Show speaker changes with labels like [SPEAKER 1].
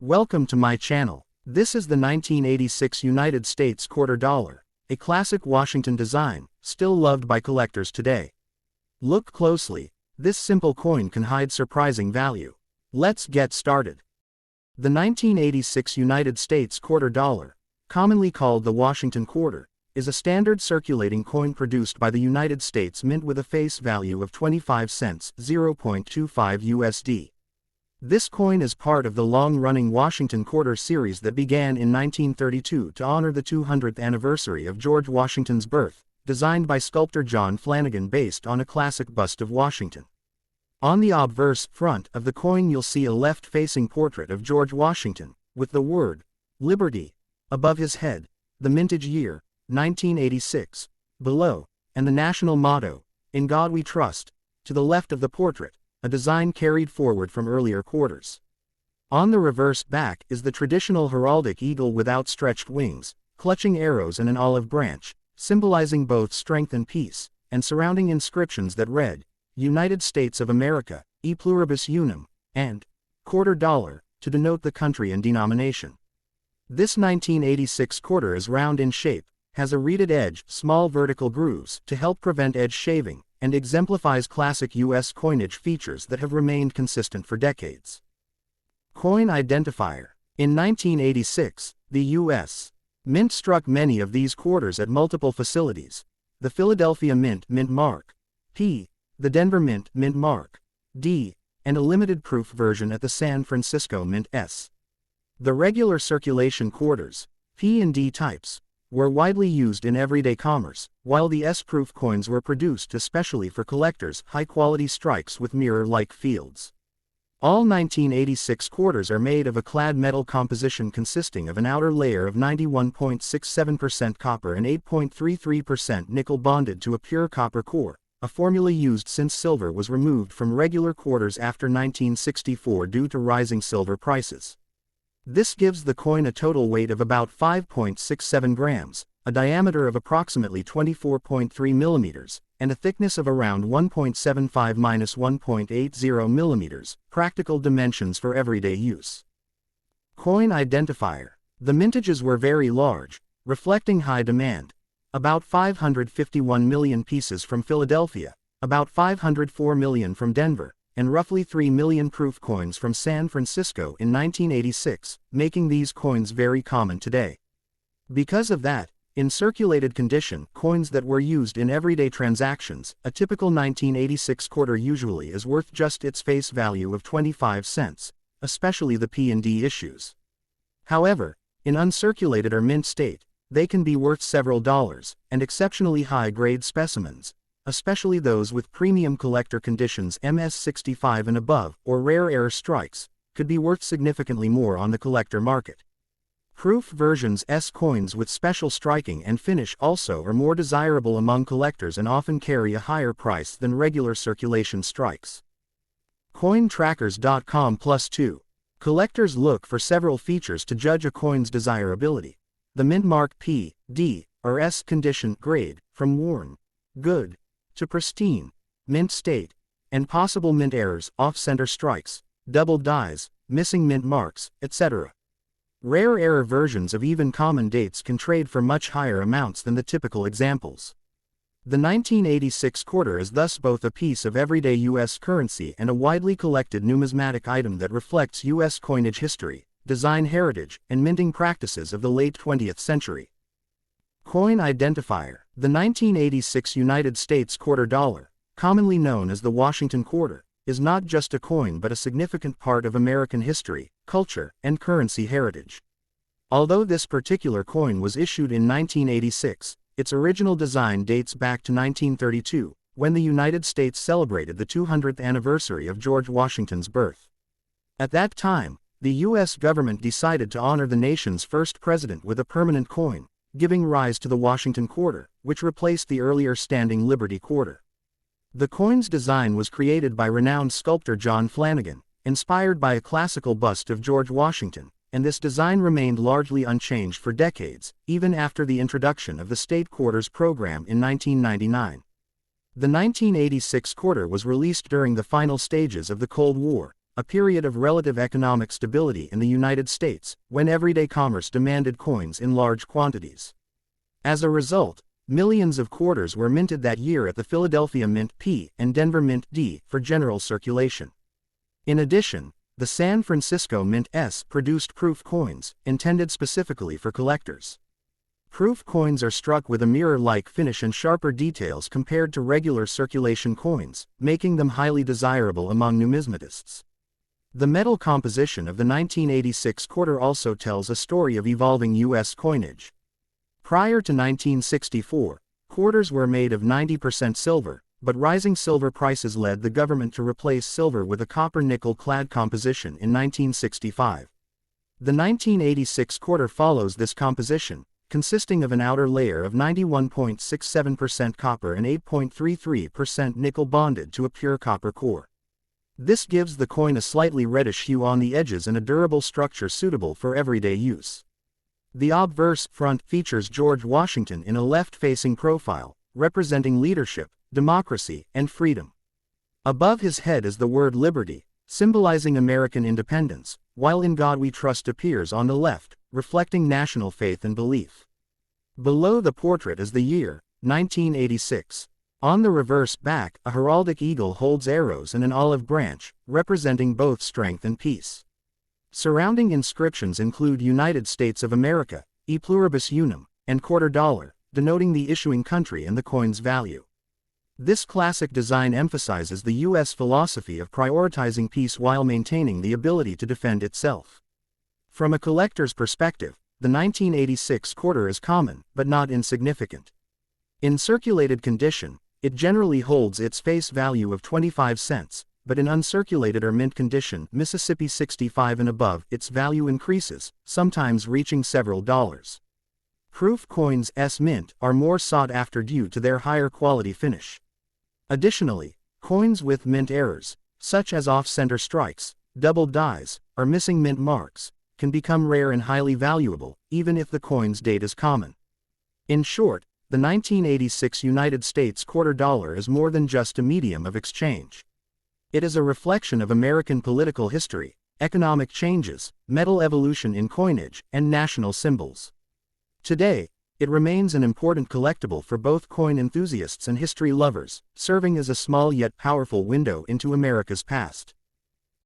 [SPEAKER 1] Welcome to my channel. This is the 1986 United States quarter dollar, a classic Washington design, still loved by collectors today. Look closely, this simple coin can hide surprising value. Let's get started. The 1986 United States quarter dollar, commonly called the Washington quarter, is a standard circulating coin produced by the United States Mint with a face value of 25 cents, 0.25 USD. This coin is part of the long-running Washington quarter series that began in 1932 to honor the 200th anniversary of George Washington's birth, designed by sculptor John Flanagan based on a classic bust of Washington. On the obverse front of the coin you'll see a left-facing portrait of George Washington, with the word, Liberty, above his head, the mintage year, 1986, below, and the national motto, In God We Trust, to the left of the portrait, a design carried forward from earlier quarters. On the reverse back is the traditional heraldic eagle with outstretched wings, clutching arrows and an olive branch, symbolizing both strength and peace, and surrounding inscriptions that read, United States of America, e pluribus unum, and quarter dollar, to denote the country and denomination. This 1986 quarter is round in shape, has a reeded edge, small vertical grooves to help prevent edge shaving, and exemplifies classic U.S. coinage features that have remained consistent for decades. Coin identifier. In 1986, the U.S. Mint struck many of these quarters at multiple facilities: the Philadelphia Mint Mark P, the Denver Mint Mark D, and a limited proof version at the San Francisco Mint S. The regular circulation quarters, P and D types, were widely used in everyday commerce, while the S-proof coins were produced especially for collectors' high-quality strikes with mirror-like fields. All 1986 quarters are made of a clad metal composition consisting of an outer layer of 91.67% copper and 8.33% nickel bonded to a pure copper core, a formula used since silver was removed from regular quarters after 1964 due to rising silver prices. This gives the coin a total weight of about 5.67 grams, a diameter of approximately 24.3 millimeters, and a thickness of around 1.75–1.80 millimeters, practical dimensions for everyday use. Coin identifier. The mintages were very large, reflecting high demand. About 551 million pieces from Philadelphia, about 504 million from Denver, and roughly 3 million proof coins from San Francisco in 1986, making these coins very common today. Because of that, in circulated condition, coins that were used in everyday transactions, a typical 1986 quarter usually is worth just its face value of 25 cents, especially the P and D issues. However, in uncirculated or mint state, they can be worth several dollars, and exceptionally high-grade specimens, especially those with premium collector conditions MS65 and above, or rare air strikes, could be worth significantly more on the collector market. Proof versions S coins with special striking and finish also are more desirable among collectors and often carry a higher price than regular circulation strikes. CoinTrackers.com+2. Collectors look for several features to judge a coin's desirability. The mint mark P, D, or S condition grade, from worn, good, to pristine, mint state, and possible mint errors, off-center strikes, double dies, missing mint marks, etc. Rare error versions of even common dates can trade for much higher amounts than the typical examples. The 1986 quarter is thus both a piece of everyday U.S. currency and a widely collected numismatic item that reflects U.S. coinage history, design heritage, and minting practices of the late 20th century. Coin identifier. The 1986 United States quarter dollar, commonly known as the Washington quarter, is not just a coin but a significant part of American history, culture, and currency heritage. Although this particular coin was issued in 1986, its original design dates back to 1932, when the United States celebrated the 200th anniversary of George Washington's birth. At that time, the U.S. government decided to honor the nation's first president with a permanent coin, giving rise to the Washington quarter, which replaced the earlier standing Liberty quarter. The coin's design was created by renowned sculptor John Flanagan, inspired by a classical bust of George Washington, and this design remained largely unchanged for decades, even after the introduction of the state quarters program in 1999. The 1986 quarter was released during the final stages of the Cold War, a period of relative economic stability in the United States, when everyday commerce demanded coins in large quantities. As a result, millions of quarters were minted that year at the Philadelphia Mint P and Denver Mint D for general circulation. In addition, the San Francisco Mint S produced proof coins, intended specifically for collectors. Proof coins are struck with a mirror-like finish and sharper details compared to regular circulation coins, making them highly desirable among numismatists. The metal composition of the 1986 quarter also tells a story of evolving U.S. coinage. Prior to 1964, quarters were made of 90% silver, but rising silver prices led the government to replace silver with a copper-nickel clad composition in 1965. The 1986 quarter follows this composition, consisting of an outer layer of 91.67% copper and 8.33% nickel bonded to a pure copper core. This gives the coin a slightly reddish hue on the edges and a durable structure suitable for everyday use. The obverse front features George Washington in a left-facing profile, representing leadership, democracy, and freedom. Above his head is the word liberty, symbolizing American independence, while In God We Trust appears on the left, reflecting national faith and belief. Below the portrait is the year, 1986. On the reverse back, a heraldic eagle holds arrows and an olive branch, representing both strength and peace. Surrounding inscriptions include United States of America, E pluribus unum, and quarter dollar, denoting the issuing country and the coin's value. This classic design emphasizes the U.S. philosophy of prioritizing peace while maintaining the ability to defend itself. From a collector's perspective, the 1986 quarter is common, but not insignificant. In circulated condition, it generally holds its face value of 25 cents, but in uncirculated or mint condition, Mississippi 65 and above, its value increases, sometimes reaching several dollars. Proof coins S mint are more sought after due to their higher quality finish. Additionally, coins with mint errors, such as off-center strikes, doubled dies, or missing mint marks, can become rare and highly valuable, even if the coin's date is common. In short, the 1986 United States quarter dollar is more than just a medium of exchange. It is a reflection of American political history, economic changes, metal evolution in coinage, and national symbols. Today, it remains an important collectible for both coin enthusiasts and history lovers, serving as a small yet powerful window into America's past.